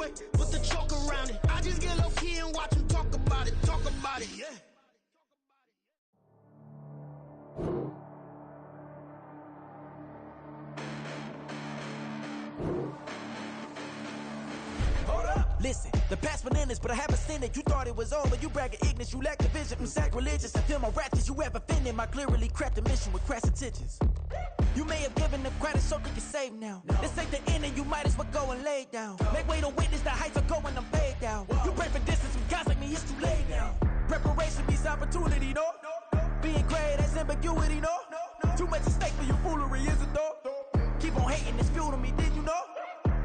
boy, put the choke around it. I just get low key and watch him talk about it, yeah. Listen, the past bananas, but I haven't seen it. You thought it was over, you bragging ignorance, you lack the vision. I'm sacrilegious, I feel my wrath as you ever offended. My clearly crafted mission with crass intentions. You may have given them credit so they can save now. This ain't the end and you might as well go and lay down. Make way to witness the heights of going, I'm paid down. You pray for distance with guys like me, it's too late now. Preparation means opportunity, no? Being great, that's ambiguity, no? Too much at stake for your foolery, is it though? Keep on hating, it's fuel to me, did you know?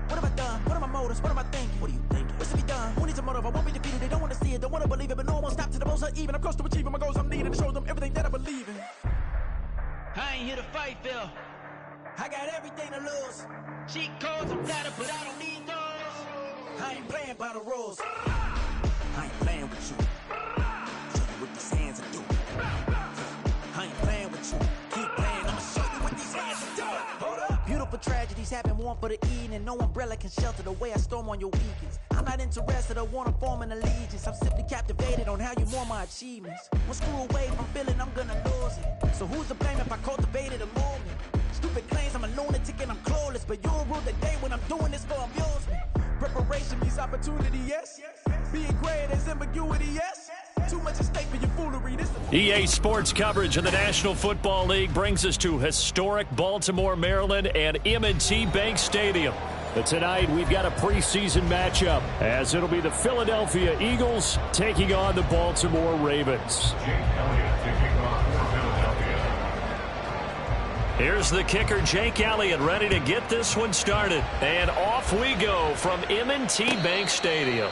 What have I done? What are my motives? What am I thinking? What are you thinking? What's to be done? Who needs a motive? I won't be defeated. They don't want to see it, don't want to believe it, but no one will stop to the most even. I'm close to achieving my goals. I'm needing to show them everything that I believe in. I ain't here to fight, Phil. I got everything to lose. Cheat codes, I'm data, but I don't need those. I ain't playing by the rules. I ain't playing with you. Show you what these hands are doing. I ain't playing with you. Keep playing, I'ma show you what these hands are doing. Hold up. Beautiful tragedies happen, one for the eating, and no umbrella can shelter the way I storm on your weekends. I'm not interested, I wanna form an allegiance. I'm simply captivated on how you mourn my achievements. One screw away from feeling I'm gonna lose it. So who's to blame if I cultivated a movement? Stupid claims I'm a lunatic and I'm clueless, but you'll rule the day when I'm doing this for amusement. Preparation means opportunity, yes. Being great as ambiguity, yes. Too much at stake for your foolery. EA Sports coverage of the National Football League brings us to historic Baltimore, Maryland, and M&T Bank Stadium. But tonight, we've got a preseason matchup, as it'll be the Philadelphia Eagles taking on the Baltimore Ravens. Here's the kicker, Jake Elliott, ready to get this one started. And off we go from M&T Bank Stadium.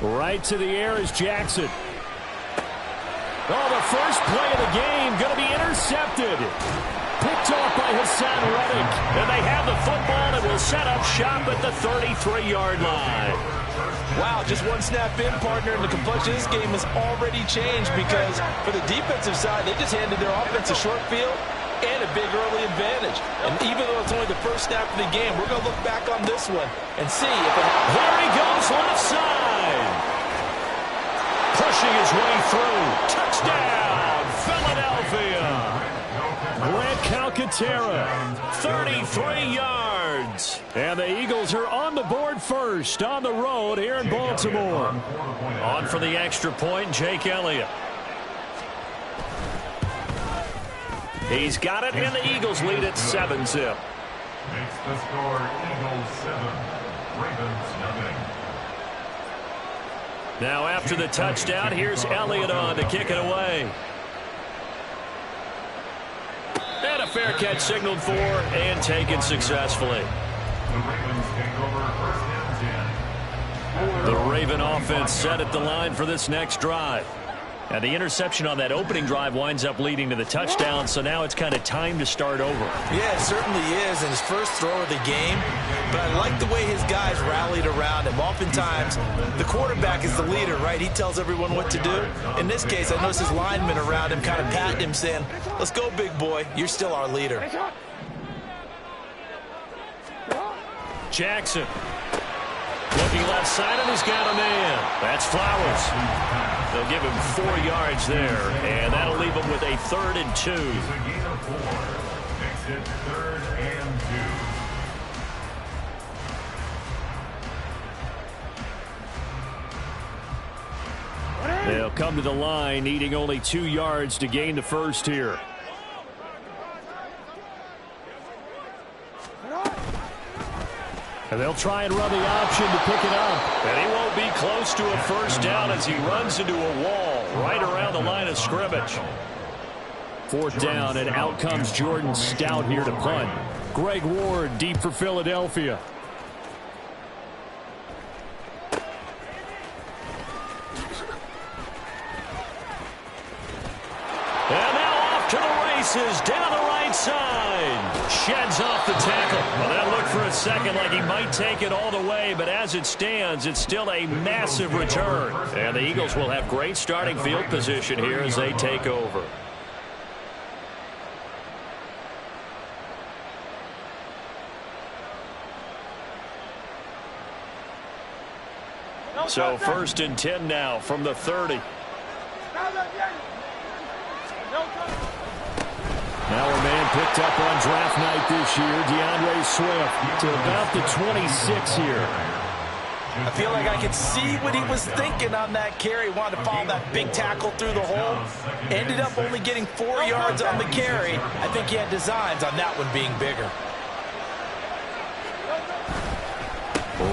Right to the air is Jackson. Oh, the first play of the game going to be intercepted. Picked off by Hassan Reddick. And they have the football and will set up shop at the 33-yard line. Wow, just one snap in, partner, and the complexion of this game has already changed because for the defensive side, they just handed their offense a short field and a big early advantage. And even though it's only the first snap of the game, we're going to look back on this one and see if it... There he goes, left side. Pushing his way through. Touchdown, Philadelphia. Grant Calcaterra, 33 yards. And the Eagles are on the board first on the road here in Baltimore. On for the extra point, Jake Elliott. He's got it, and the Eagles lead at 7-zip. Makes the score Eagles 7, Ravens nothing. Now after the touchdown, here's Elliott on to kick it away. And a fair catch signaled for and taken successfully. The Ravens take over first and 10. The Raven offense set at the line for this next drive. And the interception on that opening drive winds up leading to the touchdown, so now it's kind of time to start over. Yeah, it certainly is, and his first throw of the game. But I like the way his guys rallied around him. Oftentimes, the quarterback is the leader, right? He tells everyone what to do. In this case, I noticed his linemen around him kind of patting him, saying, let's go, big boy. You're still our leader. Jackson. Looking left side, and he's got a man. That's Flowers. They'll give him 4 yards there, and that'll leave him with a 3rd and 2. It's a gain of 4. Makes it 3rd and 2. They'll come to the line, needing only 2 yards to gain the first here. And they'll try and run the option to pick it up. And he won't be close to a first down as he runs into a wall right around the line of scrimmage. 4th down, and out comes Jordan Stout here to punt. Greg Ward deep for Philadelphia. And now off to the races down the right side. Sheds off the tackle. Well, that looked for a second like he might take it all the way, but as it stands, it's still a massive return. And the Eagles will have great starting field position here as they take over. So 1st and 10 now from the 30. Now a man picked up on draft night this year, DeAndre Swift, to about the 26 here. I feel like I could see what he was thinking on that carry. Wanted to follow that big tackle through the hole. Ended up only getting 4 yards on the carry. I think he had designs on that one being bigger.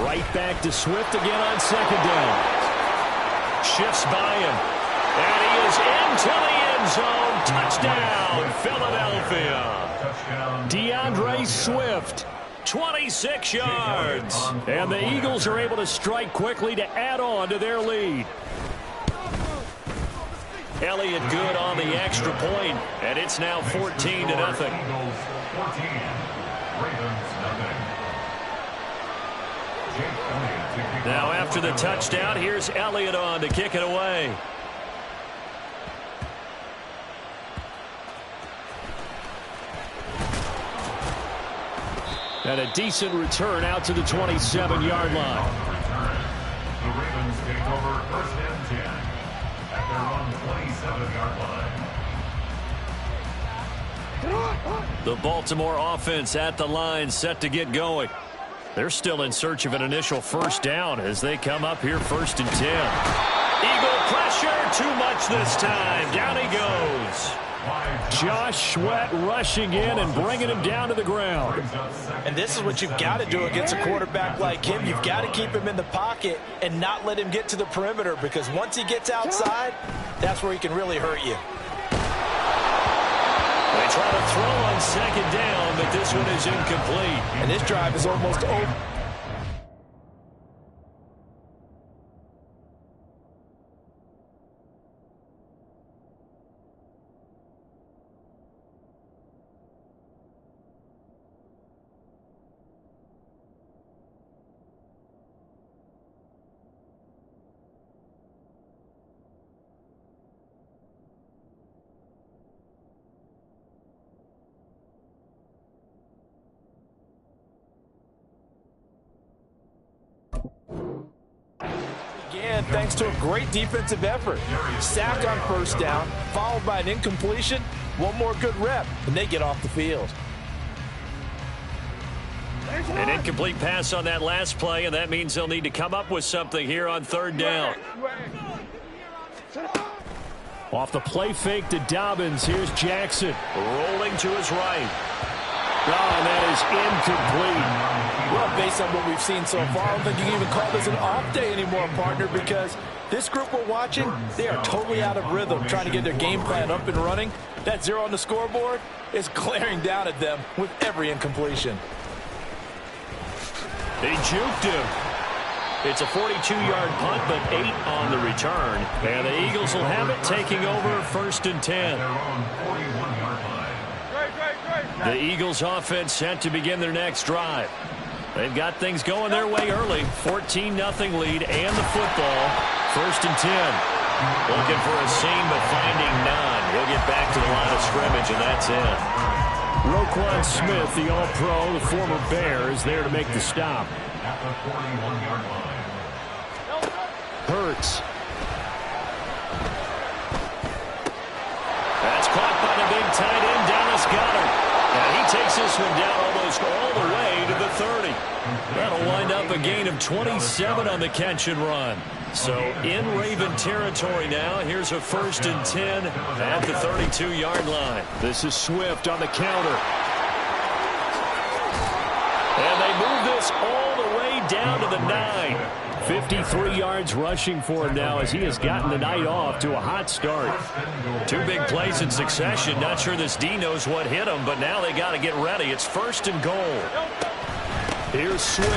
Right back to Swift again on 2nd down. Shifts by him. And he is into the end zone. Touchdown, Philadelphia. DeAndre Swift, 26 yards. And the Eagles are able to strike quickly to add on to their lead. Elliott good on the extra point, and it's now 14-0. Eagles 14, Ravens nothing. Now after the touchdown, here's Elliott on to kick it away. And a decent return out to the 27-yard line. The Ravens take over 1st and 10 at their own 27-yard line. The Baltimore offense at the line, set to get going. They're still in search of an initial 1st down as they come up here 1st and 10. Eagle pressure, too much this time. Down he goes. Josh Sweat rushing in and bringing him down to the ground. And this is what you've got to do against a quarterback like him. You've got to keep him in the pocket and not let him get to the perimeter, because once he gets outside, that's where he can really hurt you. They try to throw on 2nd down, but this one is incomplete. And this drive is almost over. Thanks to a great defensive effort. Sack on 1st down, followed by an incompletion. One more good rep, and they get off the field. An incomplete pass on that last play, and that means they'll need to come up with something here on 3rd down. Off the play fake to Dobbins, here's Jackson. Rolling to his right. Oh, and that is incomplete. Well, based on what we've seen so far, I don't think you can even call this an off day anymore, partner, because this group we're watching, they are totally out of rhythm, trying to get their game plan up and running. That 0 on the scoreboard is glaring down at them with every incompletion. They juked him. It's a 42-yard punt, but 8 on the return. And the Eagles will have it, taking over 1st and 10. The Eagles offense set to begin their next drive. They've got things going their way early. 14-0 lead and the football. 1st and 10. Looking for a seam, but finding none. He'll get back to the line of scrimmage, and that's it. Roquan Smith, the All-Pro, the former Bear, is there to make the stop. At the 41-yard line. Hurts. That's caught by the big tight end, Dallas Goedert. And he takes this one down almost all the way to the 30. That'll wind up a gain of 27 on the catch and run. So in Raven territory now. Here's a 1st and 10 at the 32-yard line. This is Swift on the counter. And they move this all the way down to the 9. 53 yards rushing for him now as he has gotten the night off to a hot start. 2 big plays in succession. Not sure this D knows what hit him, but now they got to get ready. It's 1st and goal. Here's Swift.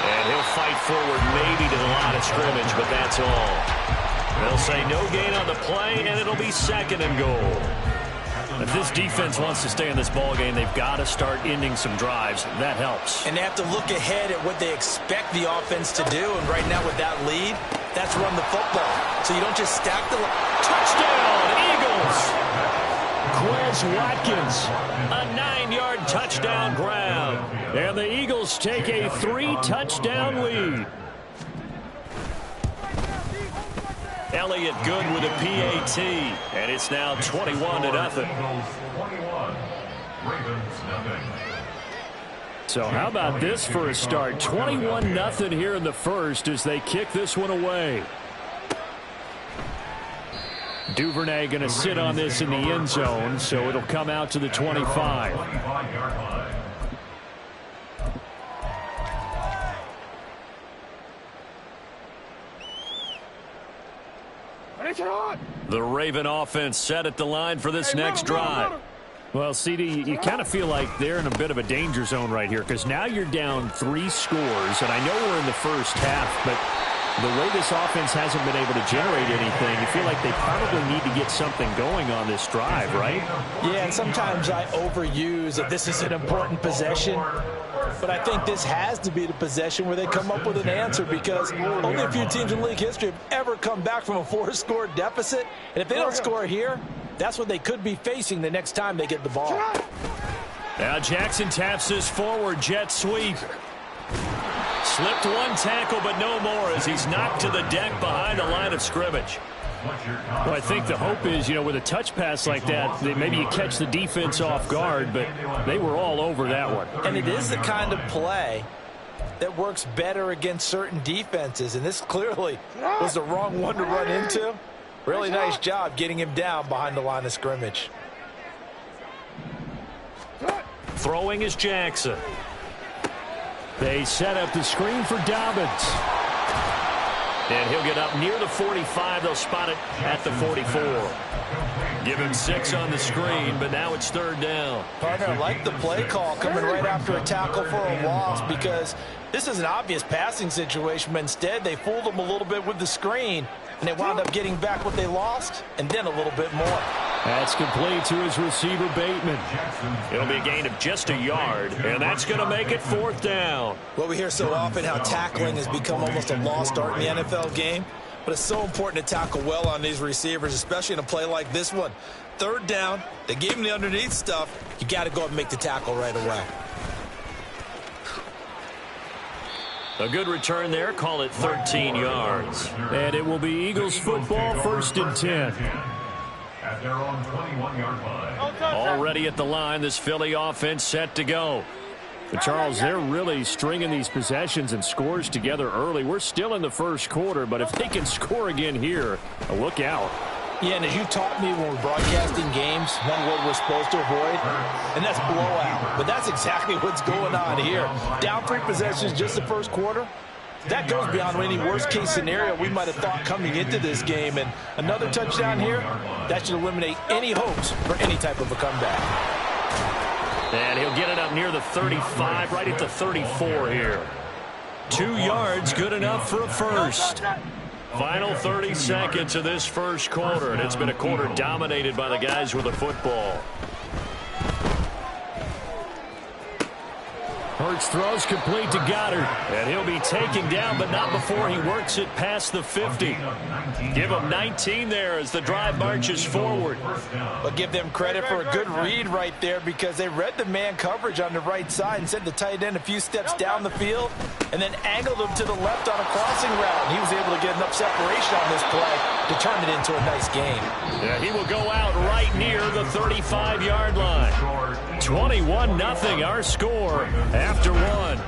And he'll fight forward maybe to the line of scrimmage, but that's all. They'll say no gain on the play, and it'll be second and goal. If this defense wants to stay in this ballgame, they've got to start ending some drives. That helps. And they have to look ahead at what they expect the offense to do. And right now with that lead, that's run the football. So you don't just stack the... Touchdown, Eagles! Quez Watkins, a 9-yard touchdown grab. And the Eagles take a 3-touchdown lead. Elliott good with a PAT, and it's now 21-0. So how about this for a start? 21-0 here in the first as they kick this one away. Duvernay going to sit on this in the end zone, so it'll come out to the 25. The Raven offense set at the line for this next drive. Well, CD, you kind of feel like they're in a bit of a danger zone right here because now you're down 3 scores, and I know we're in the first half, but the way this offense hasn't been able to generate anything, you feel like they probably need to get something going on this drive, right? Yeah, and sometimes I overuse that this is an important possession. But I think this has to be the possession where they come up with an answer because only a few teams in league history have ever come back from a 4-score deficit. And if they don't score here, that's what they could be facing the next time they get the ball. Now Jackson taps this forward jet sweep. Slipped one tackle, but no more as he's knocked to the deck behind the line of scrimmage. Well, I think the hope is, with a touch pass like that maybe you catch the defense off guard, but they were all over that one. And it is the kind of play that works better against certain defenses, and this clearly was the wrong one to run into. Really nice job getting him down behind the line of scrimmage. Throwing is Jackson. They set up the screen for Dobbins. And he'll get up near the 45. They'll spot it at the 44. Give him 6 on the screen, but now it's 3rd down. Partner, I like the play call coming right after a tackle for a loss because this is an obvious passing situation, but instead they fooled him a little bit with the screen, and they wound up getting back what they lost and then a little bit more. That's complete to his receiver, Bateman. It'll be a gain of just a yard, and that's going to make it 4th down. Well, we hear so often how tackling has become almost a lost art in the NFL game, but it's so important to tackle well on these receivers, especially in a play like this one. 3rd down, they gave him the underneath stuff. You got to go and make the tackle right away. A good return there. Call it 13 yards. And it will be Eagles football, 1st and 10. At their own 21-yard line. Already at the line, this Philly offense set to go. But Charles, they're really stringing these possessions and scores together early. We're still in the first quarter, but if they can score again here, look out. Yeah, and as you taught me when we're broadcasting games, one word we're supposed to avoid, and that's blowout. But that's exactly what's going on here. Down 3 possessions just the first quarter. That goes beyond any worst-case scenario we might have thought coming into this game. And another touchdown here, that should eliminate any hopes for any type of a comeback. And he'll get it up near the 35, right at the 34 here. 2 yards, good enough for a first. Final 30 seconds of this first quarter, and it's been a quarter dominated by the guys with the football. Hurts throws complete to Goddard, and he'll be taken down, but not before he works it past the 50. Give him 19 there as the drive marches forward. But give them credit for a good read right there because they read the man coverage on the right side and sent the tight end a few steps down the field and then angled him to the left on a crossing route. And he was able to get enough separation on this play to turn it into a nice game. Yeah, he will go out right near the 35-yard line. 21-0 our score after 1.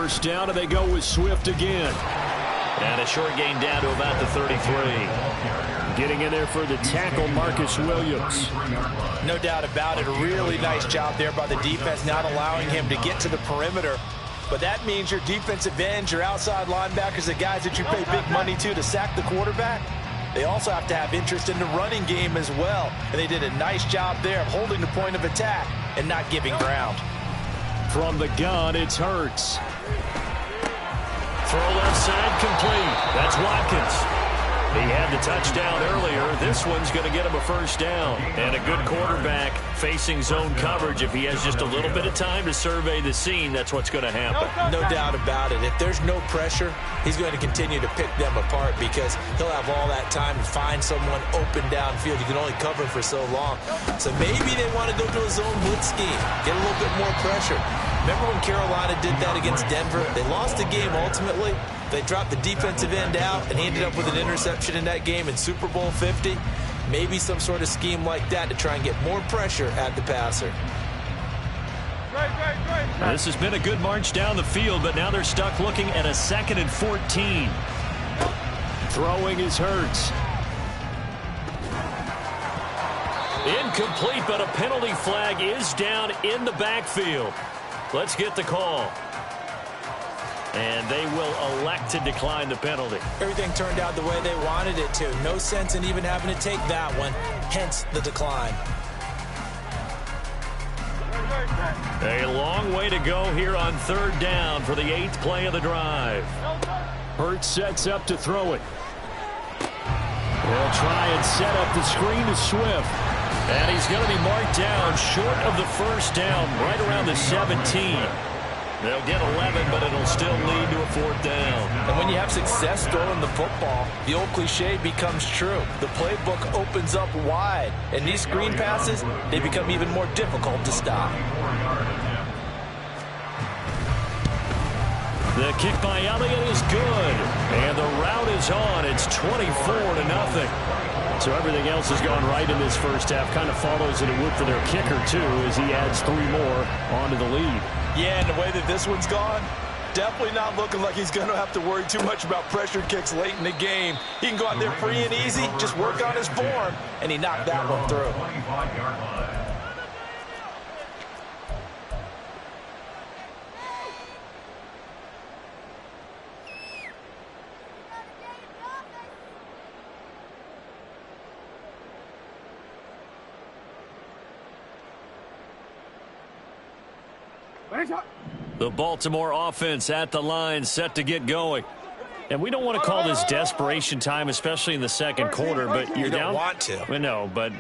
first down, and they go with Swift again. And a short gain down to about the 33. Getting in there for the tackle, Marcus Williams. No doubt about it. A really nice job there by the defense, not allowing him to get to the perimeter. But that means your defensive ends, your outside linebackers, the guys that you pay big money to sack the quarterback, they also have to have interest in the running game as well. And they did a nice job there of holding the point of attack and not giving ground. From the gun, it's Hurts. Throw left side complete. That's Watkins. He had the touchdown earlier. This one's going to get him a first down. And a good quarterback facing zone coverage. If he has just a little bit of time to survey the scene, that's what's going to happen. No doubt about it. If there's no pressure, he's going to continue to pick them apart because he'll have all that time to find someone open downfield. You can only cover for so long. So maybe they want to go to a zone blitz scheme, get a little bit more pressure. Remember when Carolina did that against Denver? They lost the game ultimately. They dropped the defensive end out, and he ended up with an interception in that game in Super Bowl 50. Maybe some sort of scheme like that to try and get more pressure at the passer. This has been a good march down the field, but now they're stuck looking at a 2nd and 14. Throwing is Hurts. Incomplete, but a penalty flag is down in the backfield. Let's get the call. And they will elect to decline the penalty. Everything turned out the way they wanted it to. No sense in even having to take that one, hence the decline. A long way to go here on 3rd down for the 8th play of the drive. Hurts sets up to throw it. They'll try and set up the screen to Swift. And he's going to be marked down short of the first down, right around the 17. They'll get 11, but it'll still lead to a 4th down. And when you have success throwing the football, the old cliche becomes true. The playbook opens up wide, and these screen passes, they become even more difficult to stop. The kick by Elliott is good, and the route is on. It's 24-0. So everything else has gone right in this first half. Kind of follows that it would for their kicker, too, as he adds 3 more onto the lead. Yeah, and the way that this one's gone, definitely not looking like he's going to have to worry too much about pressure kicks late in the game. He can go out there free and easy, just work on his form, and he knocked that one through. The Baltimore offense at the line, set to get going. And we don't want to call this desperation time, especially in the second quarter, but you're down. You don't want to. Well, no, but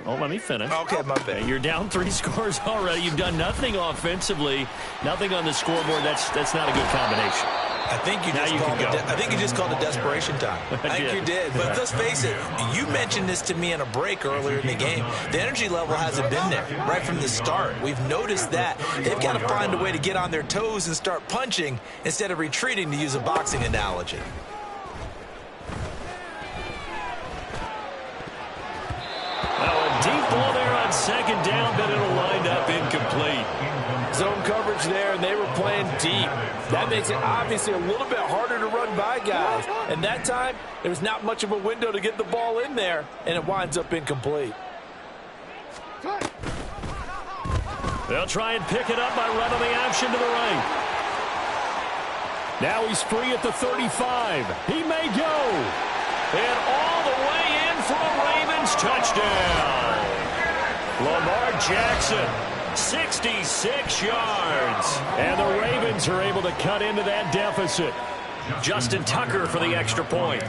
let me finish. Okay, my bad. You're down 3 scores already. You've done nothing offensively, nothing on the scoreboard. That's not a good combination. I think you just called it desperation time. I think you did. But let's face it, you mentioned this to me in a break earlier in the game. The energy level hasn't been there right from the start. We've noticed that. They've got to find a way to get on their toes and start punching instead of retreating, to use a boxing analogy. A deep ball there on 2nd down, but it'll wind up incomplete. Zone coverage there, and they were playing deep. That makes it obviously a little bit harder to run by guys. And that time, there was not much of a window to get the ball in there, and it winds up incomplete. They'll try and pick it up by running the option to the right. Now he's free at the 35. He may go. And all the way in for a Ravens touchdown. Lamar Jackson, 66 yards. And the Ravens are able to cut into that deficit. Justin Tucker for the extra point.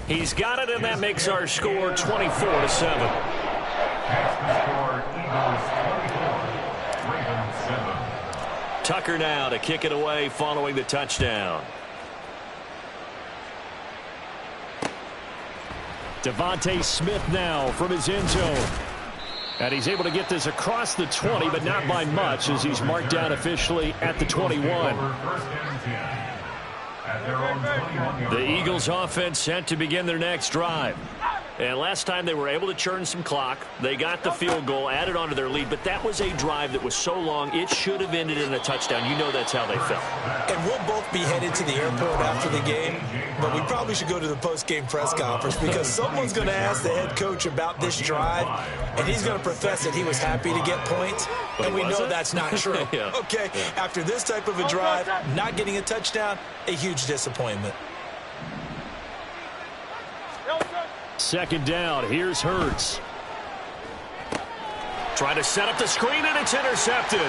He's got it, and that makes our score 24-7. Tucker now to kick it away following the touchdown. Devontae Smith now from his end zone. And he's able to get this across the 20, but not by much, as he's marked down officially at the 21. The Eagles offense set to begin their next drive. And last time they were able to churn some clock. They got the field goal, added on to their lead, but that was a drive that was so long, it should have ended in a touchdown. You know that's how they felt. And we'll both be headed to the airport after the game, but we probably should go to the post-game press conference because someone's going to ask the head coach about this drive, and he's going to profess that he was happy to get points, and we know that's not true. Yeah. Okay, after this type of a drive, not getting a touchdown, a huge disappointment. Second down, here's Hurts. Trying to set up the screen, and it's intercepted.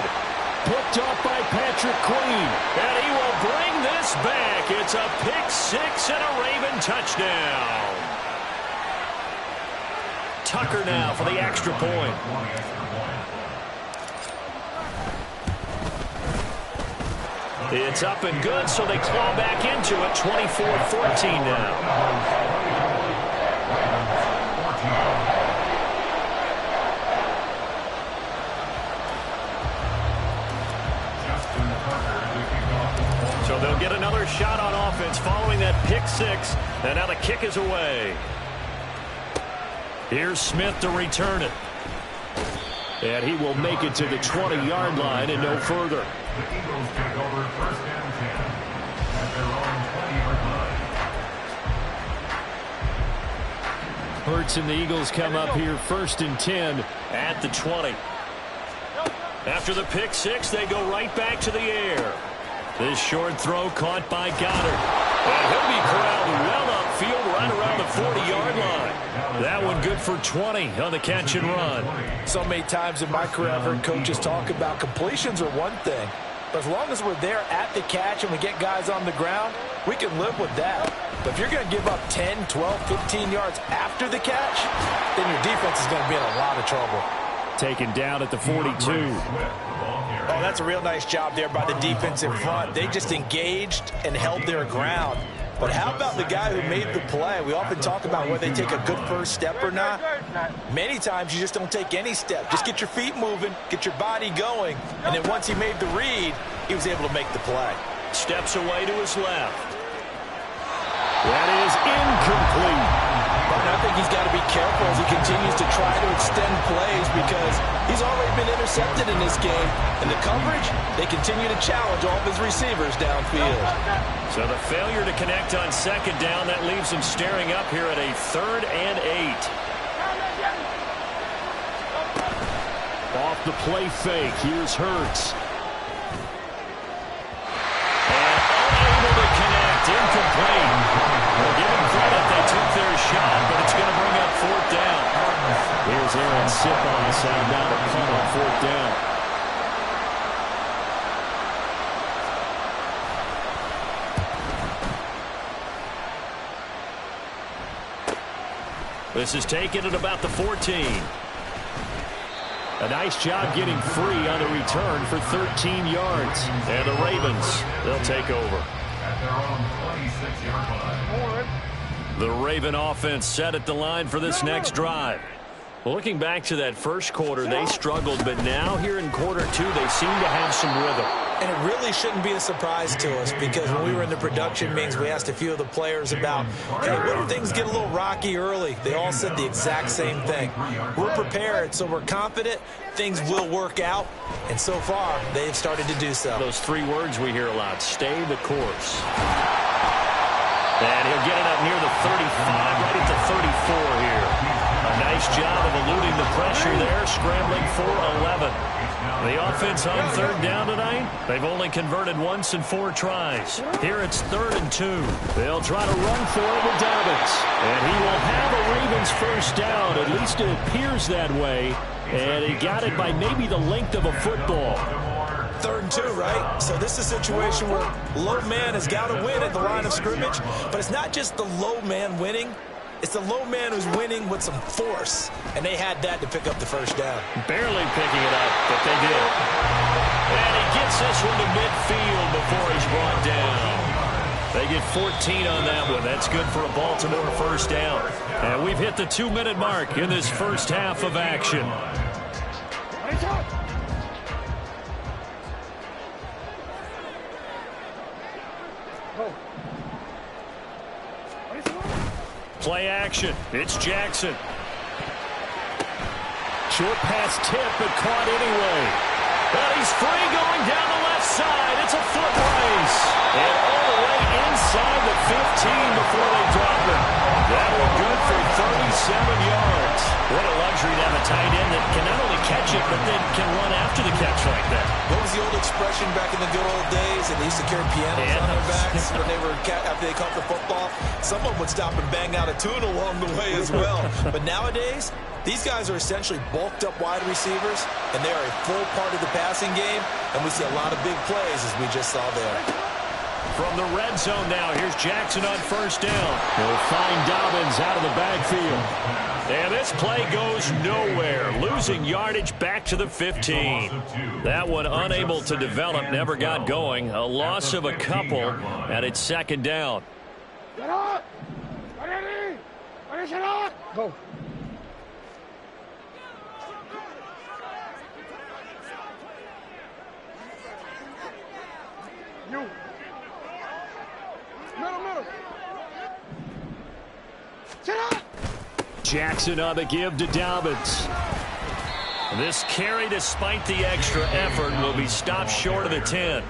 Picked off by Patrick Queen, and he will bring this back. It's a pick six and a Raven touchdown. Tucker now for the extra point. It's up and good, so they claw back into it, 24-14 now. So they'll get another shot on offense following that pick six, and now the kick is away. Here's Smith to return it. And he will make it to the 20-yard line and no further. The Eagles take over first and 10 at their own 20-yard line. Hurts and the Eagles come up here first and 10 at the 20. After the pick six, they go right back to the air. This short throw caught by Goddard. And he'll be corralled well upfield right around the 40-yard line. That one good for 20 on the catch and run. So many times in my career, I've heard coaches talk about completions are one thing. But as long as we're there at the catch and we get guys on the ground, we can live with that. But if you're going to give up 10, 12, 15 yards after the catch, then your defense is going to be in a lot of trouble. Taken down at the 42. Oh, that's a real nice job there by the defense in front. They just engaged and held their ground. But how about the guy who made the play? We often talk about whether they take a good first step or not. Many times you just don't take any step. Just get your feet moving, get your body going, and then once he made the read, he was able to make the play. Steps away to his left. That is incomplete. But I think he's got to be careful as he continues to try to extend plays because he's already been intercepted in this game. And the coverage, they continue to challenge all of his receivers downfield. So the failure to connect on second down, that leaves him staring up here at a 3rd and 8. Off the play fake, here's Hurts. And unable to connect, incomplete. We'll give him credit, they took their shot, but it's going to bring up 4th down. Here's Aaron Sipos out now to punt on 4th down. This is taken at about the 14. A nice job getting free on the return for 13 yards. And the Ravens, they'll take over. At their own 26-yard line. The Raven offense set at the line for this next drive. Well, looking back to that first quarter, they struggled, but now here in quarter two, they seem to have some rhythm. And it really shouldn't be a surprise to us because when we were in the production meetings, we asked a few of the players about, hey, what if things get a little rocky early? They all said the exact same thing. We're prepared, so we're confident things will work out. And so far, they've started to do so. Those 3 words we hear a lot, stay the course. And he'll get it up near the 35, right at the 34 here. A nice job of eluding the pressure there, scrambling for 11. The offense on 3rd down tonight, they've only converted once in 4 tries. Here it's 3rd and 2. They'll try to run for it with Dobbins. And he will have a Ravens first down, at least it appears that way. And he got it by maybe the length of a football. 3rd and 2, right? So this is a situation where low man has got to win at the line of scrimmage, but it's not just the low man winning. It's the low man who's winning with some force, and they had that to pick up the first down. Barely picking it up, but they did. And he gets this one to midfield before he's brought down. They get 14 on that one. That's good for a Baltimore first down. And we've hit the 2-minute mark in this first half of action. Play action. It's Jackson. Short pass tip, but caught anyway. But he's free going down the left side. It's a foot race. And all the way inside the 15 before they drop it. That one good for 37 yards. What a luxury to have a tight end that can not only catch it, but then can run after the catch like that. What was the old expression back in the good old days? And they used to carry pianos on their backs when they were after they caught the football. Someone would stop and bang out a tune along the way as well. But nowadays, these guys are essentially bulked up wide receivers, and they are a full part of the passing game, and we see a lot of big plays as we just saw there. From the red zone now, here's Jackson on first down. He'll find Dobbins out of the backfield. And this play goes nowhere, losing yardage back to the 15. That one unable to develop, never got going. A loss of a couple, and it's second down. Go. You. Middle. Sit up. Jackson on the give to Dobbins. This carry, despite the extra effort, will be stopped short of the 10.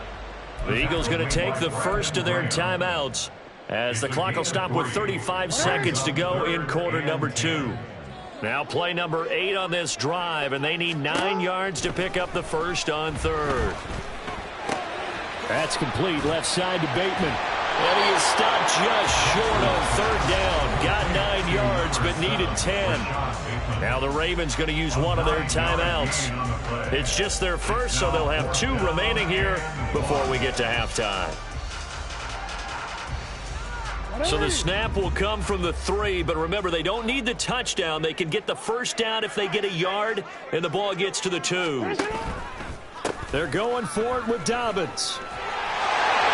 The Eagles going to take the first of their timeouts as the clock will stop with 35 seconds to go in quarter number 2. Now play number 8 on this drive, and they need 9 yards to pick up the first on third. That's complete left side to Bateman. And he is stopped just short on third down. Got 9 yards, but needed 10. Now the Ravens going to use one of their timeouts. It's just their first, so they'll have 2 remaining here before we get to halftime. So the snap will come from the 3, but remember, they don't need the touchdown. They can get the first down if they get a yard, and the ball gets to the 2. They're going for it with Dobbins.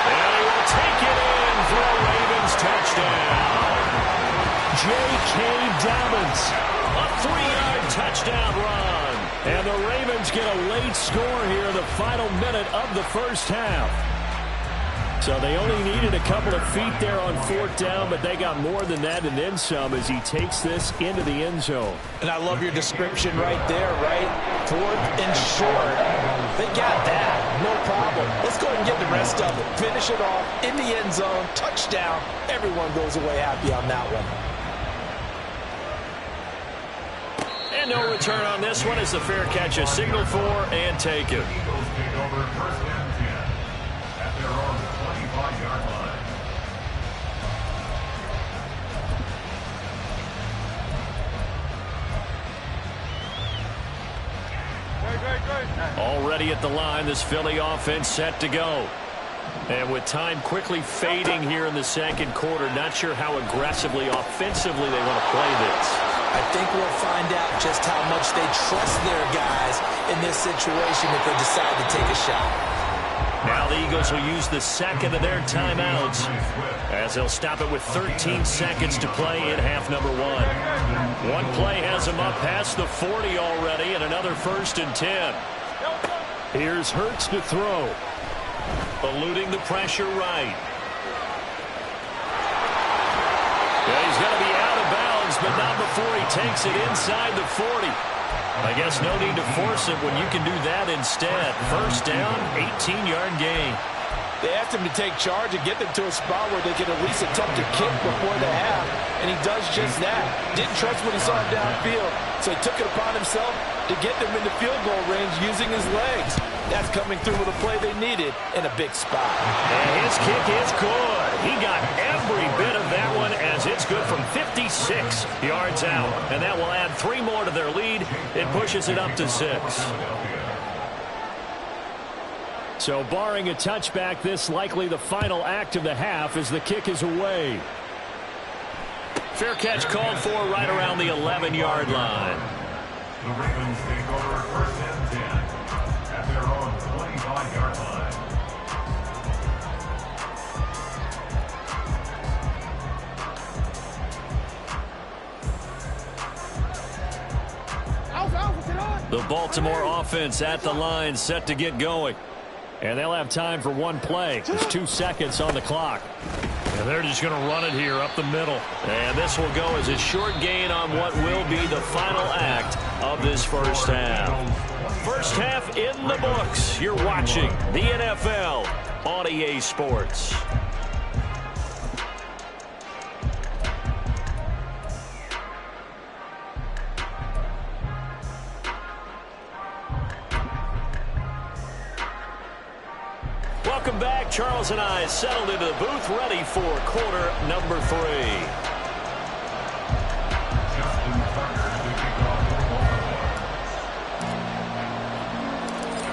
And he will take it in for a Ravens touchdown. J.K. Dobbins, a 3-yard touchdown run. And the Ravens get a late score here in the final minute of the first half. So they only needed a couple of feet there on fourth down, but they got more than that and then some as he takes this into the end zone. And I love your description right there, right? Fourth and short. They got that. No problem. Let's go ahead and get the rest of it. Finish it off in the end zone. Touchdown. Everyone goes away happy on that one. And no return on this one as the fair catch is signaled for and taken. Eagles take over first and 10 at their own 25-yard line. Already at the line, this Philly offense set to go. And with time quickly fading here in the second quarter, not sure how aggressively, offensively they want to play this. I think we'll find out just how much they trust their guys in this situation if they decide to take a shot. Now the Eagles will use the second of their timeouts as they'll stop it with 13 seconds to play in half number 1. One play has them up past the 40 already, and another 1st and 10. Here's Hurts to throw. Eluding the pressure right. Yeah, he's going to be out of bounds, but not before he takes it inside the 40. I guess no need to force it when you can do that instead. First down, 18-yard gain. They asked him to take charge and get them to a spot where they could at least attempt to kick before the half, and he does just that. Didn't trust what he saw downfield, so he took it upon himself to get them into field goal range using his legs. That's coming through with a play they needed in a big spot. And his kick is good. He got every bit of that one as it's good from 56 yards out. And that will add 3 more to their lead. It pushes it up to 6. So barring a touchback, this likely the final act of the half as the kick is away. Fair catch called for right around the 11-yard line. The Ravens take over first and 10 at their own 25-yard line. The Baltimore offense at the line set to get going. And they'll have time for one play. There's 2 seconds on the clock. And they're just going to run it here up the middle. And this will go as a short gain on what will be the final act of this first half. First half in the books. You're watching the NFL on EA Sports. Welcome back. Charles and I settled into the booth, ready for quarter number 3.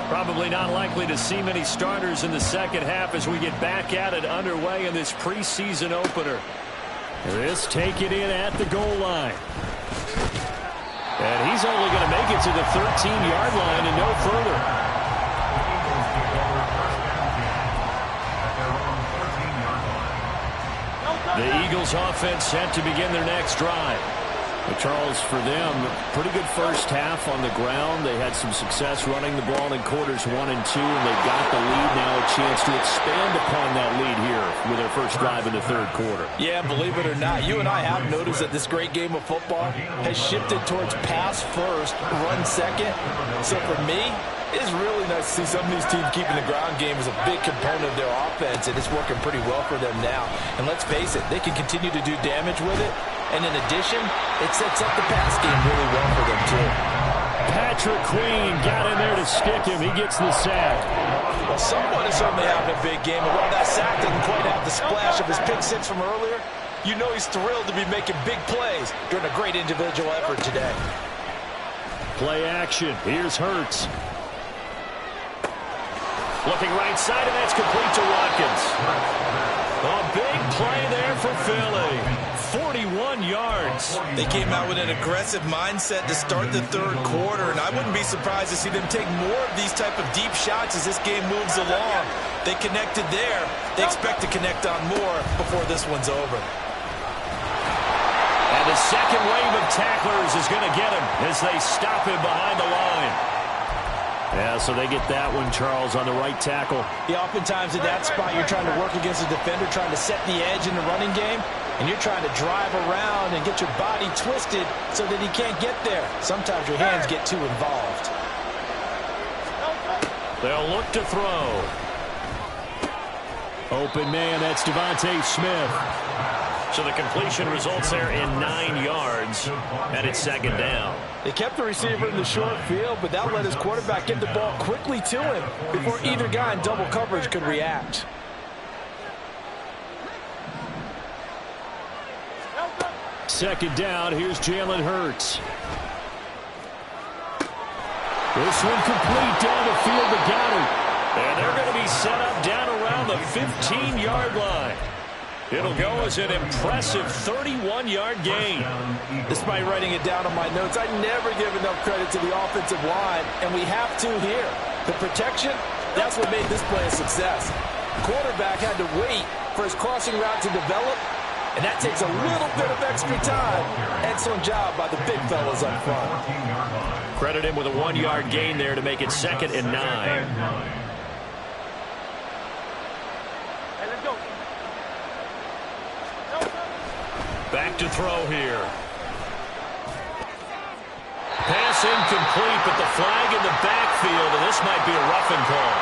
Probably not likely to see many starters in the second half as we get back at it underway in this preseason opener. This taken in at the goal line. And he's only going to make it to the 13-yard line and no further. The Eagles offense set to begin their next drive. Well, Charles, for them, pretty good first half on the ground. They had some success running the ball in quarters 1 and 2, and they've got the lead now, a chance to expand upon that lead here with their first drive in the third quarter. Yeah, believe it or not, you and I have noticed that this great game of football has shifted towards pass first, run second. So for me, it's really nice to see some of these teams keeping the ground game as a big component of their offense, and it's working pretty well for them now. And let's face it, they can continue to do damage with it. And in addition, it sets up the pass game really well for them, too. Patrick Queen got in there to stick him. He gets the sack. Well, someone is certainly having a big game. And while that sack didn't quite have the splash of his pick six from earlier, you know he's thrilled to be making big plays during a great individual effort today. Play action. Here's Hurts. Looking right side, and that's complete to Watkins. A big play there for Philly. 41 yards. They came out with an aggressive mindset to start the third quarter, and I wouldn't be surprised to see them take more of these type of deep shots as this game moves along. They connected there. They expect to connect on more before this one's over. And the second wave of tacklers is going to get him as they stop him behind the line. Yeah, so they get that one, Charles, on the right tackle. Yeah, oftentimes in that spot, you're trying to work against a defender, trying to set the edge in the running game, and you're trying to drive around and get your body twisted so that he can't get there. Sometimes your hands get too involved. They'll look to throw. Open man, that's Devontae Smith. So the completion results there in 9 yards, and it's second down. They kept the receiver in the short field, but that let his quarterback get the ball quickly to him before either guy in double coverage could react. Second down, here's Jalen Hurts. This one complete down the field to Goddard. And they're going to be set up down around the 15-yard line. It'll go as an impressive 31-yard gain. Despite writing it down on my notes, I never give enough credit to the offensive line, and we have to here. The protection, that's what made this play a success. The quarterback had to wait for his crossing route to develop, and that takes a little bit of extra time. Excellent job by the big fellas up front. Credit him with a 1-yard gain there to make it 2nd and 9. Back to throw here. Pass incomplete, but the flag in the backfield, and this might be a roughing call.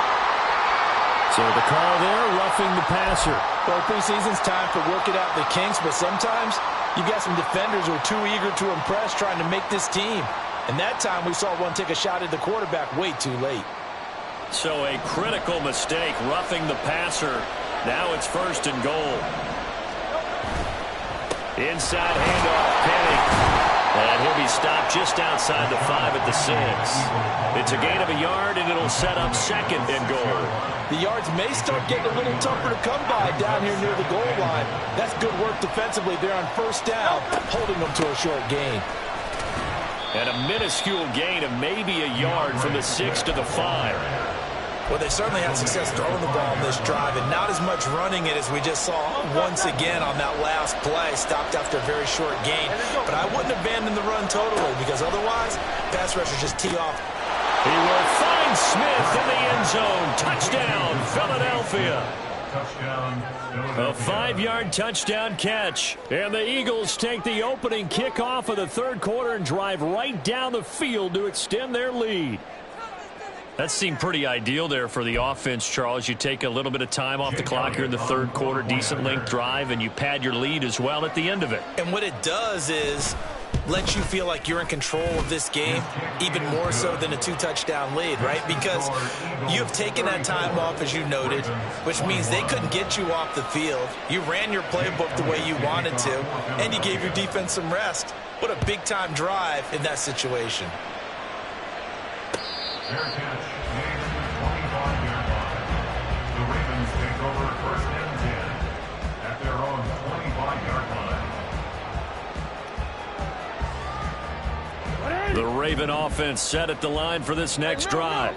So the call there, roughing the passer. Well, preseason's time for working out the kinks, but sometimes you've got some defenders who are too eager to impress trying to make this team. And that time we saw one take a shot at the quarterback way too late. So a critical mistake, roughing the passer. Now it's 1st and goal. Inside handoff, Penny. And he'll be stopped just outside the 5 at the 6. It's a gain of a yard, and it'll set up 2nd and goal. The yards may start getting a little tougher to come by down here near the goal line. That's good work defensively there on 1st down, holding them to a short gain. And a minuscule gain of maybe a yard from the 6 to the 5. Well, they certainly had success throwing the ball on this drive, and not as much running it as we just saw once again on that last play. Stopped after a very short gain. But I wouldn't abandon the run totally, because otherwise, pass rushers just tee off. He will find Smith in the end zone. Touchdown, Philadelphia. A 5-yard touchdown catch. And the Eagles take the opening kickoff of the third quarter and drive right down the field to extend their lead. That seemed pretty ideal there for the offense, Charles. You take a little bit of time off the clock here in the third quarter, decent length drive, and you pad your lead as well at the end of it. And what it does is let you feel like you're in control of this game, even more so than a 2-touchdown lead, right? Because you've taken that time off, as you noted, which means they couldn't get you off the field. You ran your playbook the way you wanted to, and you gave your defense some rest. What a big-time drive in that situation. Fair catch, made at the 25-yard line. The Ravens take over first and 10 at their own 25-yard line. The Raven offense set at the line for this next drive.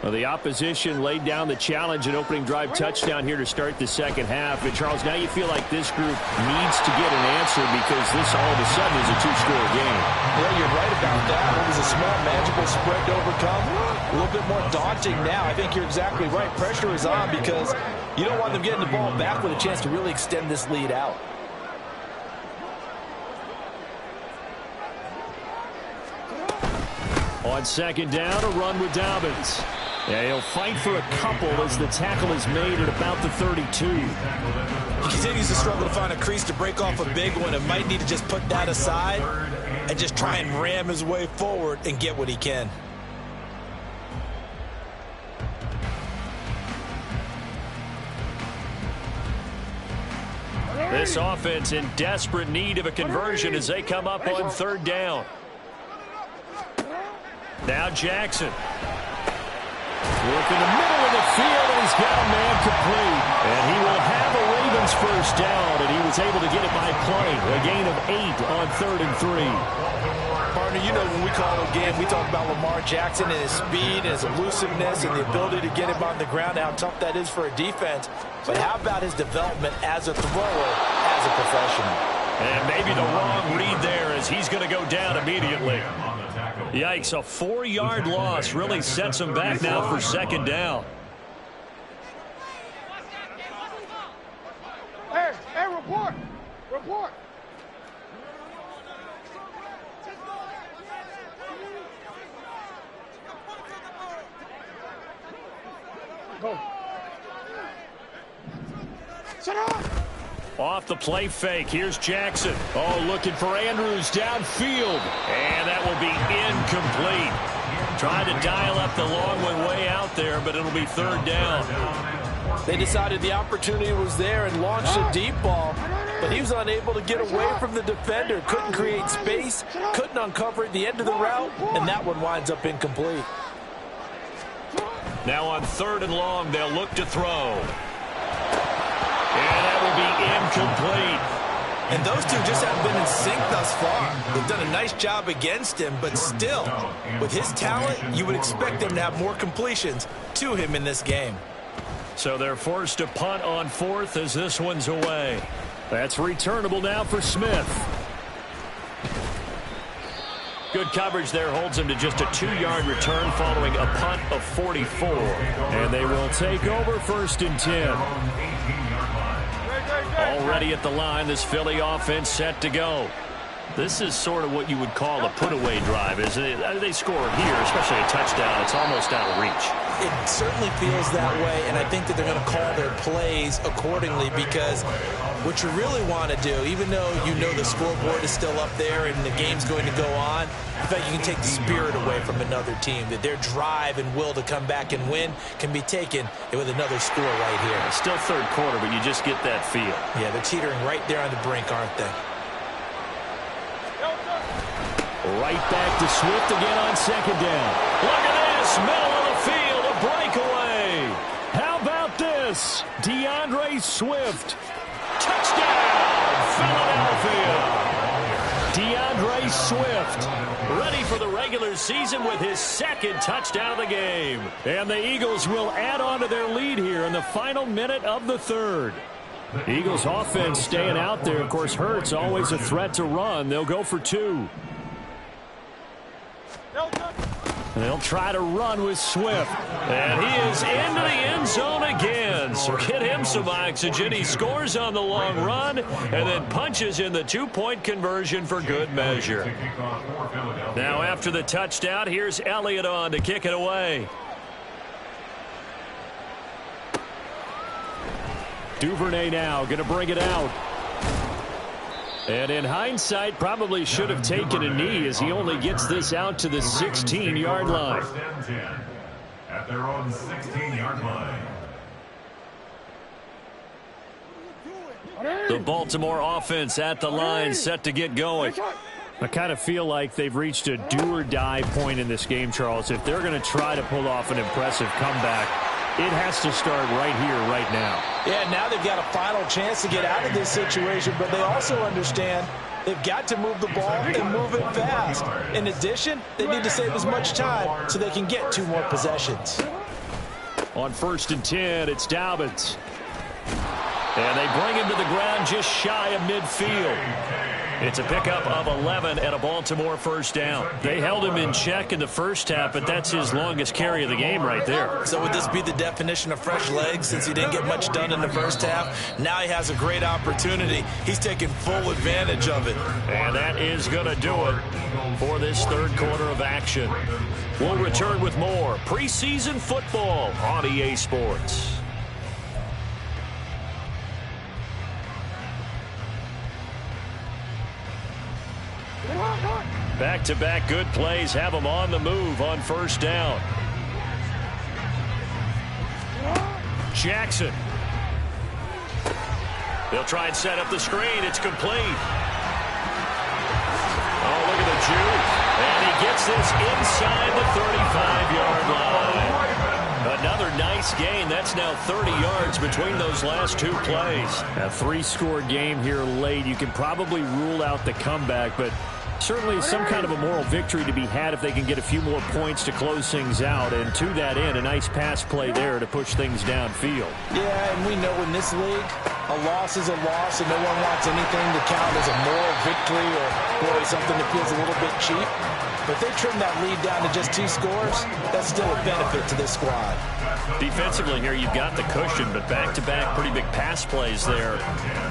Well, the opposition laid down the challenge and opening drive touchdown here to start the second half. And, Charles, now you feel like this group needs to get an answer because this all of a sudden is a 2-score game. Yeah, you're right about that. It was a small, magical spread to overcome. A little bit more daunting now. I think you're exactly right. Pressure is on because you don't want them getting the ball back with a chance to really extend this lead out. On second down, a run with Dobbins. Yeah, he'll fight for a couple as the tackle is made at about the 32. He continues to struggle to find a crease to break off a big one and might need to just put that aside and just try and ram his way forward and get what he can. This offense in desperate need of a conversion as they come up on third down. Now Jackson. Work in the middle of the field, and he's got a man complete. And he will have a Ravens first down, and he was able to get it by play. A gain of 8 on 3rd and 3. Partner, you know when we call a game, we talk about Lamar Jackson and his speed and his elusiveness and the ability to get him on the ground, how tough that is for a defense. But how about his development as a thrower, as a professional? And maybe the wrong read there as he's going to go down immediately. Yikes, a 4-yard loss really sets him back now for second down. Hey, report. Go. Sit up. Off the play fake, here's Jackson. Oh, looking for Andrews downfield. And that will be incomplete. Trying to dial up the long one way out there, but it'll be third down. They decided the opportunity was there and launched a deep ball, but he was unable to get away from the defender. Couldn't create space, couldn't uncover at the end of the route, and that one winds up incomplete. Now on 3rd and long, they'll look to throw. And that will be incomplete. And those two just haven't been in sync thus far. They've done a nice job against him, but still, with his talent, you would expect them to have more completions to him in this game. So they're forced to punt on 4th as this one's away. That's returnable now for Smith. Good coverage there holds him to just a 2-yard return following a punt of 44. And they will take over 1st and 10. Already at the line, this Philly offense set to go. This is sort of what you would call a put-away drive, isn't it? They score here, especially a touchdown. It's almost out of reach. It certainly feels that way, and I think that they're going to call their plays accordingly because what you really want to do, even though you know the scoreboard is still up there and the game's going to go on, in fact, you can take the spirit away from another team, that their drive and will to come back and win can be taken with another score right here. It's still third quarter, but you just get that feel. Yeah, they're teetering right there on the brink, aren't they? Right back to Swift again on second down. Look at this, middle of the field, a breakaway. How about this? DeAndre Swift. Touchdown, Philadelphia. DeAndre Swift ready for the regular season with his 2nd touchdown of the game. And the Eagles will add on to their lead here in the final minute of the 3rd. Eagles offense staying out there. Of course, Hurts always a threat to run. They'll go for 2. They'll try to run with Swift. And he is into the end zone again. So get him some oxygen. He scores on the long run and then punches in the two-point conversion for good measure. Now after the touchdown, here's Elliott on to kick it away. Duvernay now going to bring it out. And in hindsight, probably should have taken a knee as he only gets this out to the 16-yard line. At their own 16-yard line. The Baltimore offense at the line, set to get going. I kind of feel like they've reached a do-or-die point in this game, Charles. If they're going to try to pull off an impressive comeback, it has to start right here, right now. Yeah, now they've got a final chance to get out of this situation, but they also understand they've got to move the ball and move it fast. In addition, they need to save as much time so they can get 2 more possessions. On 1st and 10, it's Dobbins. And they bring him to the ground just shy of midfield. It's a pickup of 11 and a Baltimore first down. They held him in check in the first half, but that's his longest carry of the game right there. So would this be the definition of fresh legs since he didn't get much done in the first half? Now he has a great opportunity. He's taking full advantage of it. And that is going to do it for this third quarter of action. We'll return with more preseason football on EA Sports. Back-to-back good plays have them on the move on first down. Jackson. They'll try and set up the screen. It's complete. Oh, look at the juke. And he gets this inside the 35-yard line. Another nice gain. That's now 30 yards between those last 2 plays. A 3-score game here late. You can probably rule out the comeback, but certainly some kind of a moral victory to be had if they can get a few more points to close things out. And to that end, a nice pass play there to push things downfield. Yeah, and we know in this league, a loss is a loss, and no one wants anything to count as a moral victory or boy, something that feels a little bit cheap. But if they trim that lead down to just 2 scores, that's still a benefit to this squad. Defensively here, you've got the cushion, but back-to-back pretty big pass plays there.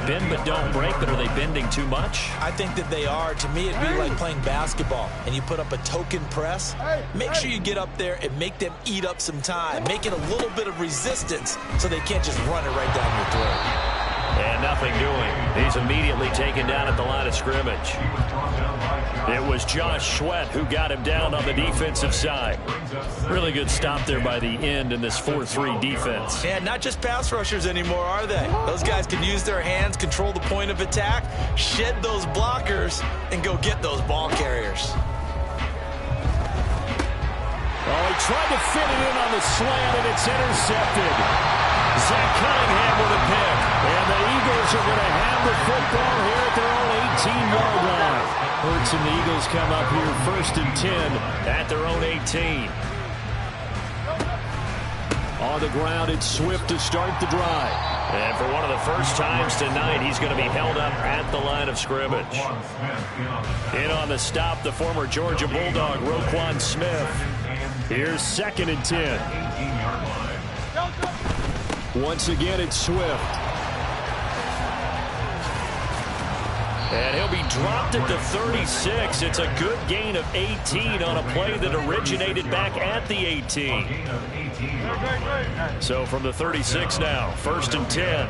Bend but don't break, but are they bending too much? I think that they are. To me, it'd be like playing basketball, and you put up a token press. Make sure you get up there and make them eat up some time. Make it a little bit of resistance so they can't just run it right down your throat. And nothing doing. He's immediately taken down at the line of scrimmage. It was Josh Sweat who got him down on the defensive side. Really good stop there by the end in this 4-3 defense. Yeah, not just pass rushers anymore, are they? Those guys can use their hands, control the point of attack, shed those blockers, and go get those ball carriers. Oh, he tried to fit it in on the slant, and it's intercepted. Zach Cunningham with a pick. And the Eagles are going to have the football here at their own 18-yard line. Hurts and the Eagles come up here 1st and 10 at their own 18. On the ground, it's Swift to start the drive. And for one of the first times tonight, he's going to be held up at the line of scrimmage. In on the stop, the former Georgia Bulldog, Roquan Smith. Here's 2nd and 10. Once again, it's Swift. And he'll be dropped at the 36. It's a good gain of 18 on a play that originated back at the 18. So from the 36 now, 1st and 10.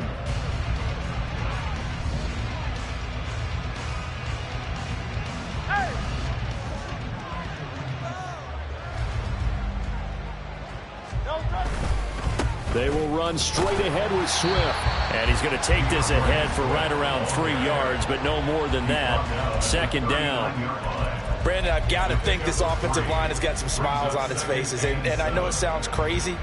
They will run straight ahead with Swift. And he's going to take this ahead for right around 3 yards, but no more than that. 2nd down. Brandon, I've got to think this offensive line has got some smiles on its faces. And I know it sounds crazy,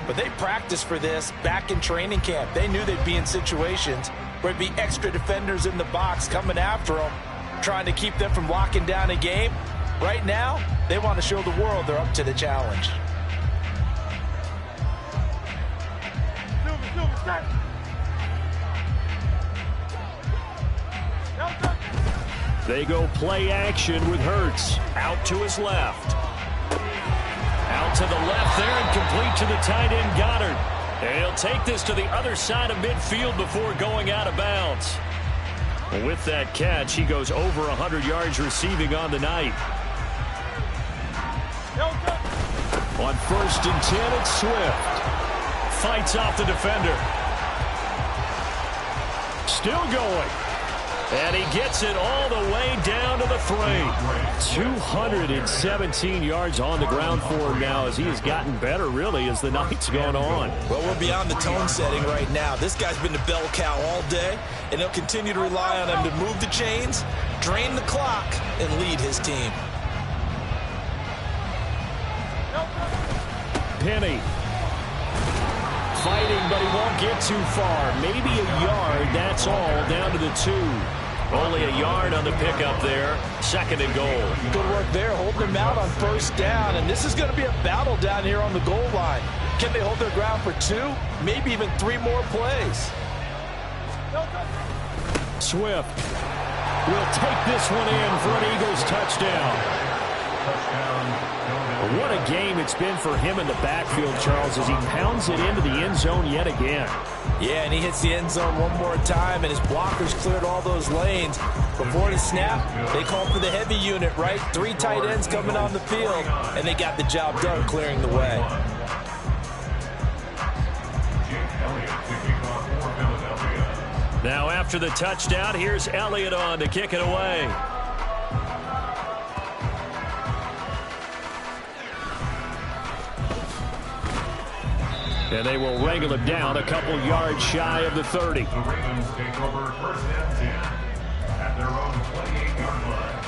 but they practiced for this back in training camp. They knew they'd be in situations where there'd be extra defenders in the box coming after them, trying to keep them from locking down a game. Right now, they want to show the world they're up to the challenge. They go play action with Hurts out to his left. to the left there and complete to the tight end Goddard. And he'll take this to the other side of midfield before going out of bounds. With that catch, he goes over 100 yards receiving on the night. On 1st and 10, it's Swift. Fights off the defender. Still going. And he gets it all the way down to the 3. 217 yards on the ground for him now as he has gotten better, really, as the night's gone on. Well, we're beyond the tone setting right now. This guy's been the bell cow all day, and he'll continue to rely on him to move the chains, drain the clock, and lead his team. Penny. Fighting, but he won't get too far. Maybe a yard, that's all, down to the 2. Only a yard on the pickup there. 2nd and goal. Good work there, holding them out on 1st down. And this is going to be a battle down here on the goal line. Can they hold their ground for 2, maybe even 3 more plays? Swift will take this one in for an Eagles touchdown. What a game it's been for him in the backfield, Charles, as he pounds it into the end zone yet again. Yeah, and he hits the end zone one more time, and his blockers cleared all those lanes. Before the snap, they called for the heavy unit, right? 3 tight ends coming on the field, and they got the job done clearing the way. Now after the touchdown, here's Elliott on to kick it away. And they will wrangle him down a couple yards shy of the 30. The Ravens take over 1st and 10 at their own 28-yard line.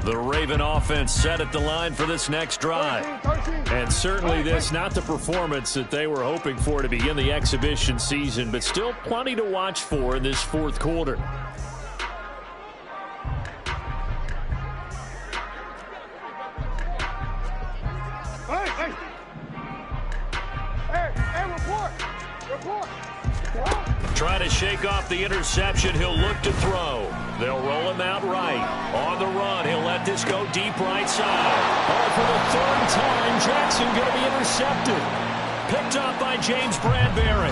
The Raven offense set at the line for this next drive. And certainly this, not the performance that they were hoping for to begin the exhibition season, but still plenty to watch for in this 4th quarter. Trying to shake off the interception, he'll look to throw. They'll roll him out right. On the run, he'll let this go deep right side. Oh, for the 3rd time, Jackson going to be intercepted. Picked up by James Bradbury.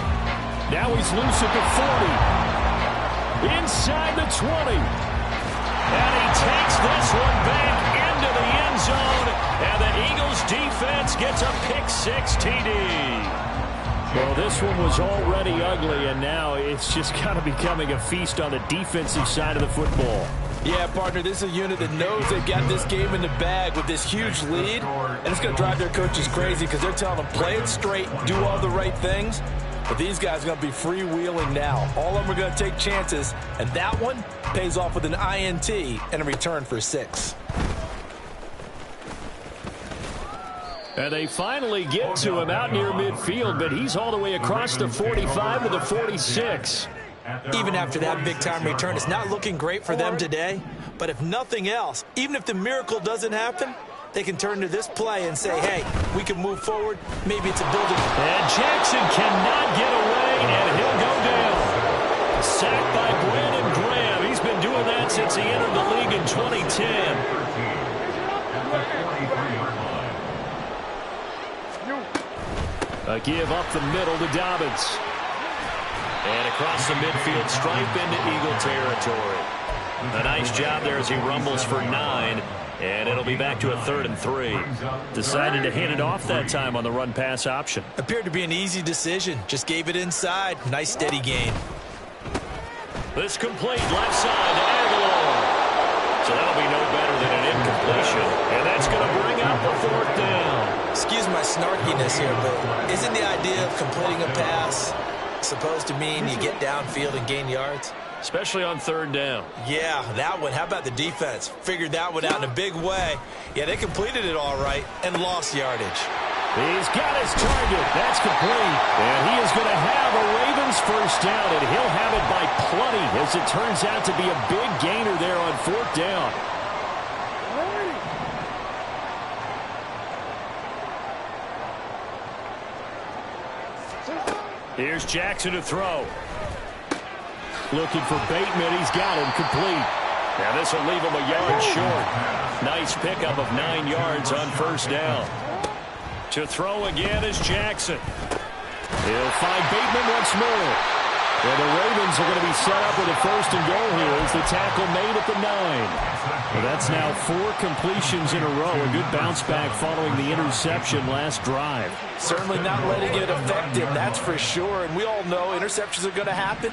Now he's loose at the 40. Inside the 20. And he takes this one back into the end zone. And the Eagles defense gets a pick-6 TD. Well, this one was already ugly, and now it's just kind of becoming a feast on the defensive side of the football. Yeah, partner, this is a unit that knows they've got this game in the bag with this huge lead, and it's going to drive their coaches crazy because they're telling them play it straight, do all the right things. But these guys are going to be freewheeling now. All of them are going to take chances, and that one pays off with an INT and a return for 6. And they finally get to him out near midfield, but he's all the way across the 45 to the 46. Even after that big-time return, it's not looking great for them today. But if nothing else, even if the miracle doesn't happen, they can turn to this play and say, hey, we can move forward. Maybe it's a building. And Jackson cannot get away, and he'll go down. Sacked by Brandon Graham. He's been doing that since he entered the league in 2010. A give up the middle to Dobbins. And across the midfield stripe into Eagle territory. A nice job there as he rumbles for 9. And it'll be back to a 3rd and 3. Decided to hand it off that time on the run-pass option. Appeared to be an easy decision. Just gave it inside. Nice steady gain. This complete left side to Aguilar. So that'll be no better than an incompletion. And that's going to bring up the 4th down. Excuse my snarkiness here, but isn't the idea of completing a pass supposed to mean you get downfield and gain yards? Especially on 3rd down. Yeah, that one. How about the defense? Figured that one out in a big way. Yeah, they completed it all right and lost yardage. He's got his target. That's complete. And he is going to have a Ravens 1st down, and he'll have it by plenty as it turns out to be a big gainer there on 4th down. Here's Jackson to throw. Looking for Bateman. He's got him complete. Now this will leave him a yard short. Nice pickup of 9 yards on first down. To throw again is Jackson. He'll find Bateman once more. Well, the Ravens are going to be set up with a first and goal here as the tackle made at the 9. Well, that's now 4 completions in a row. A good bounce back following the interception last drive. Certainly not letting it affect him, that's for sure. And we all know interceptions are going to happen.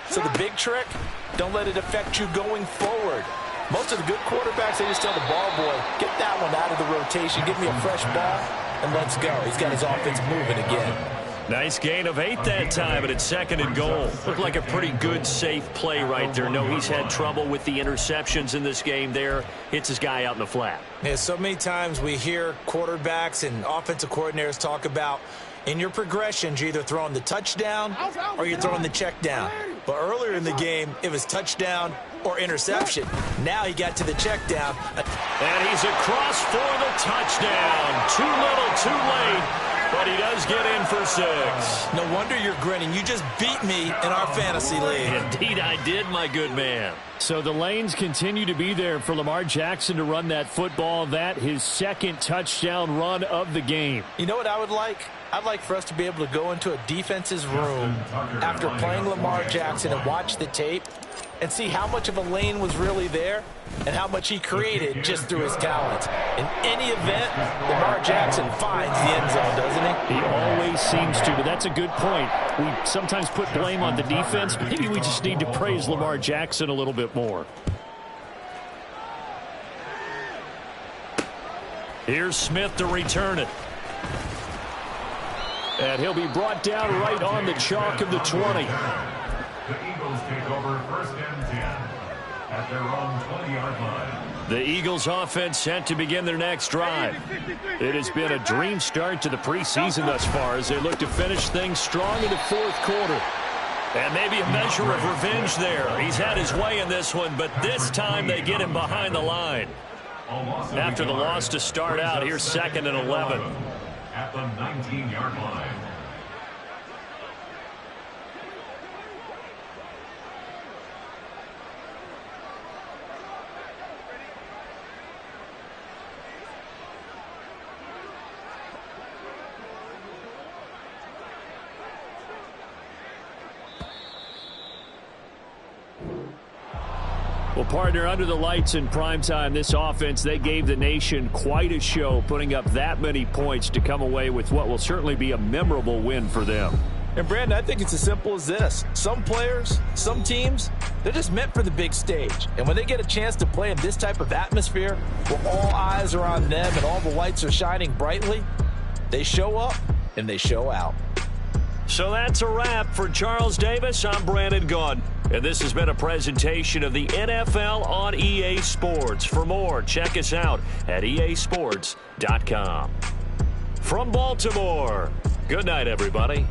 So the big trick, don't let it affect you going forward. Most of the good quarterbacks, they just tell the ball boy, get that one out of the rotation, give me a fresh ball, and let's go. He's got his offense moving again. Nice gain of 8 that time, and it's 2nd and goal. Looked like a pretty good, safe play right there. No, he's had trouble with the interceptions in this game there. Hits his guy out in the flat. Yeah, so many times we hear quarterbacks and offensive coordinators talk about in your progressions, you're either throwing the touchdown or you're throwing the check down. But earlier in the game, it was touchdown or interception. Now he got to the check down. And he's across for the touchdown. Too little, too late. But he does get in for 6. No wonder you're grinning. You just beat me in our fantasy league. Indeed I did, my good man. So the lanes continue to be there for Lamar Jackson to run that football. That his 2nd touchdown run of the game. You know what I would like? I'd like for us to be able to go into a defense's room after playing Lamar Jackson and watch the tape and see how much of a lane was really there and how much he created just through his talents. In any event, Lamar Jackson finds the end zone, doesn't he? He always seems to, but that's a good point. We sometimes put blame on the defense. Maybe we just need to praise Lamar Jackson a little bit more. Here's Smith to return it. And he'll be brought down right on the chalk of the 20. The Eagles take over 1st and 10 at their own 20-yard line. The Eagles offense set to begin their next drive. It has been a dream start to the preseason thus far as they look to finish things strong in the 4th quarter. And maybe a measure of revenge there. He's had his way in this one, but this time they get him behind the line. After the loss to start out, here's 2nd and 11. At the 19-yard line. Well, partner, under the lights in primetime, this offense, they gave the nation quite a show, putting up that many points to come away with what will certainly be a memorable win for them. And, Brandon, I think it's as simple as this. Some players, some teams, they're just meant for the big stage. And when they get a chance to play in this type of atmosphere where all eyes are on them and all the lights are shining brightly, they show up and they show out. So that's a wrap for Charles Davis. I'm Brandon Gaudin. And this has been a presentation of the NFL on EA Sports. For more, check us out at easports.com. From Baltimore, good night, everybody.